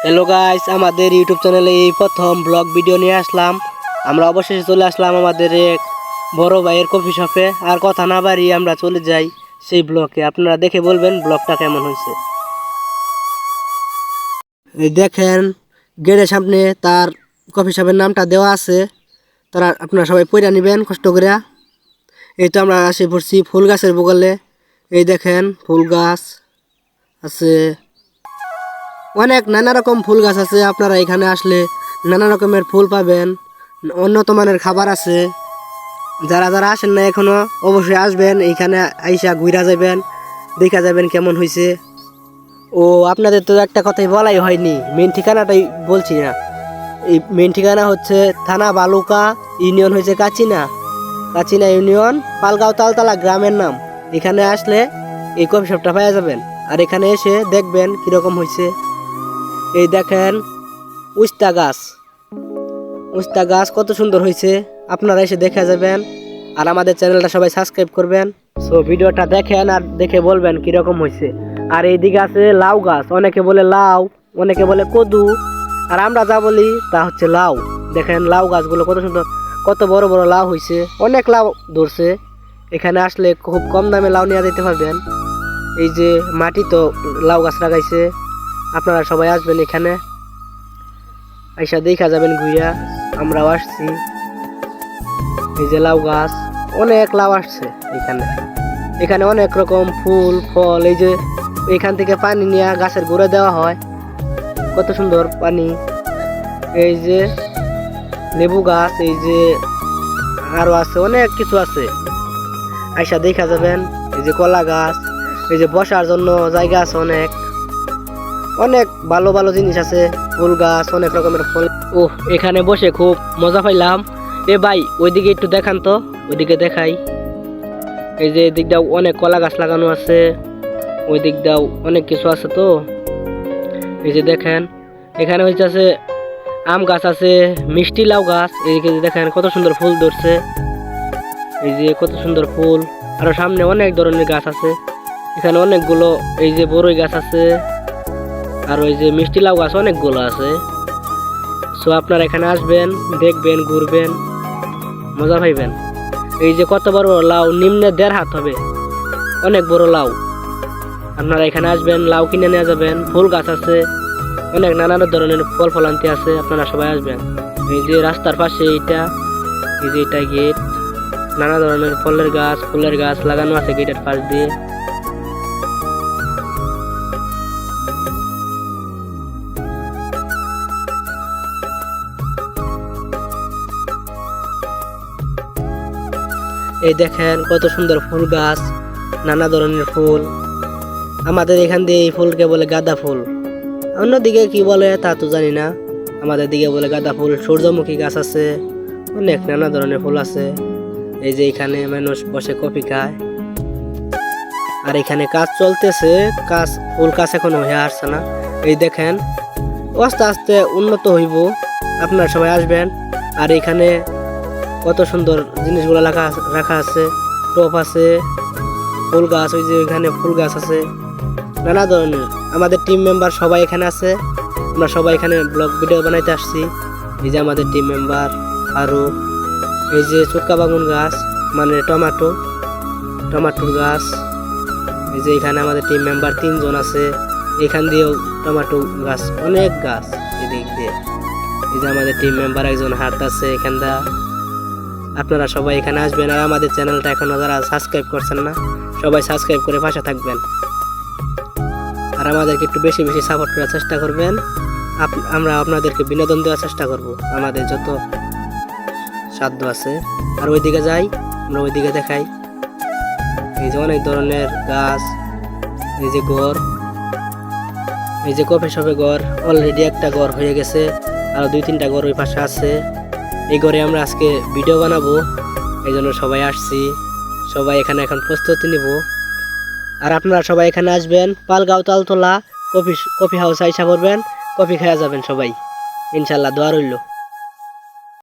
Hello guys, আমাদের YouTube চ্যানেলে এই প্রথম ব্লগ ভিডিও নিয়ে আসলাম। আমরা অবশেষে চলে আসলাম আমাদের এক বড় ভাইয়ের কফি শপে। আর কথা না বাড়িয়ে আমরা চলে যাই সেই ব্লগে। আপনারা দেখে বলবেন ব্লগটা কেমন হয়েছে। এই দেখেন, গেটের সামনে তার কফি শপের নামটা দেওয়া আছে, তারা আপনারা সবাই পড়ে নেবেন কষ্ট করে। এই তো আমরা আসি পড়ছি ফুল গাছের বগলে। এই দেখেন ফুল গাছ আছে, অনেক নানা রকম ফুল গাছ আছে। আপনারা এখানে আসলে নানা রকমের ফুল পাবেন, উন্নত মানের খাবার আছে। যারা যারা আসেন না এখনো অবশ্যই আসবেন, এইখানে আইসা ঘুরা যাবেন, দেখা যাবেন কেমন হয়েছে। ও আপনাদের তো একটা কথাই বলাই হয়নি, মেন ঠিকানাটাই বলছি না। এই মেন ঠিকানা হচ্ছে থানা বালুকা, ইউনিয়ন হয়েছে কাচিনা ইউনিয়ন, পালগাঁও তালতলা গ্রামের নাম। এখানে আসলে এই কফি শপটা পাওয়া যাবেন। আর এখানে এসে দেখবেন কীরকম হয়েছে। এই দেখেন উস্তা গাছ কত সুন্দর হয়েছে, আপনারা এসে দেখে যাবেন। আর আমাদের চ্যানেলটা সবাই সাবস্ক্রাইব করবেন। সো ভিডিওটা দেখেন আর দেখে বলবেন কীরকম হয়েছে। আর এইদিকে আছে লাউ গাছ, অনেকে বলে লাউ, অনেকে বলে কদু, আর আমরা যা বলি তা হচ্ছে লাউ। দেখেন লাউ গাছগুলো কত সুন্দর, কত বড় বড় লাউ হয়েছে, অনেক লাউ ধরছে। এখানে আসলে খুব কম দামে লাউ নিয়ে যেতে পারবেন। এই যে মাটি তো লাউ গাছ লাগাইছে, আপনারা সবাই আসবেন এখানে, আইসা দেখা যাবেন ঘুরিয়া। আমরাও আসছি। এই যে লাউ গাছ, অনেক লাউ আসছে এখানে অনেক রকম ফুল ফল। এই যে এখান থেকে পানি নিয়ে গাছের গোড়ে দেওয়া হয়, কত সুন্দর পানি। এই যে লেবু গাছ, এই যে আরো আছে, অনেক কিছু আছে, আইসা দেখা যাবেন। এই যে কলা গাছ, এই যে বসার জন্য জায়গা আছে, অনেক ভালো ভালো জিনিস আছে, ফুল গাছ, অনেক রকমের ফল। ও এখানে বসে খুব মজা পাইলাম। এ ভাই ওইদিকে একটু দেখান তো, ওইদিকে দেখাই। এই যে এদিকটাও অনেক কলা গাছ লাগানো আছে, ওই দিকটাও অনেক কিছু আছে। তো এই যে দেখেন এখানে হচ্ছে আম গাছ আছে, মিষ্টি লাউ গাছ। এইদিকে দেখেন কত সুন্দর ফুল ধরছে, এই যে কত সুন্দর ফুল। আরো সামনে অনেক ধরনের গাছ আছে, এখানে অনেকগুলো। এই যে বড়ই গাছ আছে, আর ওই যে মিষ্টি লাউ গাছ অনেকগুলো আছে। সো আপনারা এখানে আসবেন, দেখবেন, ঘুরবেন, মজা পাইবেন। এই যে কত বড় লাউ, নিম্নে 1.5 হাত হবে, অনেক বড় লাউ। আপনারা এখানে আসবেন, লাউ কিনে নিয়ে যাবেন। ফুল গাছ আছে, অনেক নানান ধরনের ফল ফলান্তি আছে, আপনারা সবাই আসবেন। এই যে রাস্তার পাশে এইটা, এই যে এটা গেট, নানা ধরনের ফলের গাছ, ফুলের গাছ লাগানো আছে গেটের পাশ দিয়ে। এই দেখেন কত সুন্দর ফুল গাছ, নানা ধরনের ফুল। আমাদের এখান দিয়ে এই ফুলকে বলে গাঁদা ফুল, অন্যদিকে কি বলে তা তো জানি না। আমাদের দিকে বলে গাঁদা ফুল। সূর্যমুখী গাছ আছে, অনেক নানা ধরনের ফুল আছে। এই যে এখানে মানুষ বসে কফি খায়। আর এখানে কাজ চলতেছে, ফুল গাছ এখনো হয়ে আসছে না। এই দেখেন আস্তে আস্তে উন্নত হইব, আপনারা সবাই আসবেন। আর এখানে কত সুন্দর জিনিসগুলো রাখা আছে, টপ আছে, ফুল গাছ, ওই যে এখানে ফুল গাছ আছে নানা ধরনের। আমাদের টিম মেম্বার সবাই এখানে আছে, আমরা সবাই এখানে ব্লগ ভিডিও বানাইতে আসছি। এই যে আমাদের টিম মেম্বার ফারুক। এই যে চুটকা বাগুন গাছ, মানে টমাটোর গাছ। এই যে এখানে আমাদের টিম মেম্বার 3 জন আছে, এখান দিয়েও টমাটো গাছ, অনেক গাছ এদিক দিয়ে। এই যে আমাদের টিম মেম্বার একজন হাত আছে এখানটা। আপনারা সবাই এখানে আসবেন। আর আমাদের চ্যানেলটা এখনো যারা সাবস্ক্রাইব করছেন না, সবাই সাবস্ক্রাইব করে পাশে থাকবেন। আর আমাদেরকে একটু বেশি বেশি সাপোর্ট করার চেষ্টা করবেন। আমরা আপনাদেরকে বিনোদন দেওয়ার চেষ্টা করব আমাদের যত সাধ্য আছে। আর ওইদিকে যাই, আমরা ওইদিকে দেখাই। এই যে অনেক ধরনের গাছ, এই যে ঘর, এই যে কফি শপে ঘর, অলরেডি একটা ঘর হয়ে গেছে, আর 2-3টা ঘর ওই পাশে আছে। এই ঘরে আমরা আজকে ভিডিও বানাবো, এই জন্য সবাই আসছি। সবাই এখানে এখন প্রস্তুতি নিব। আর আপনারা সবাই এখানে আসবেন, পালগাঁও তালতলা কফি হাউস আইসা করবেন, কফি খাওয়া যাবেন সবাই, ইনশাল্লাহ। দোয়া রইল।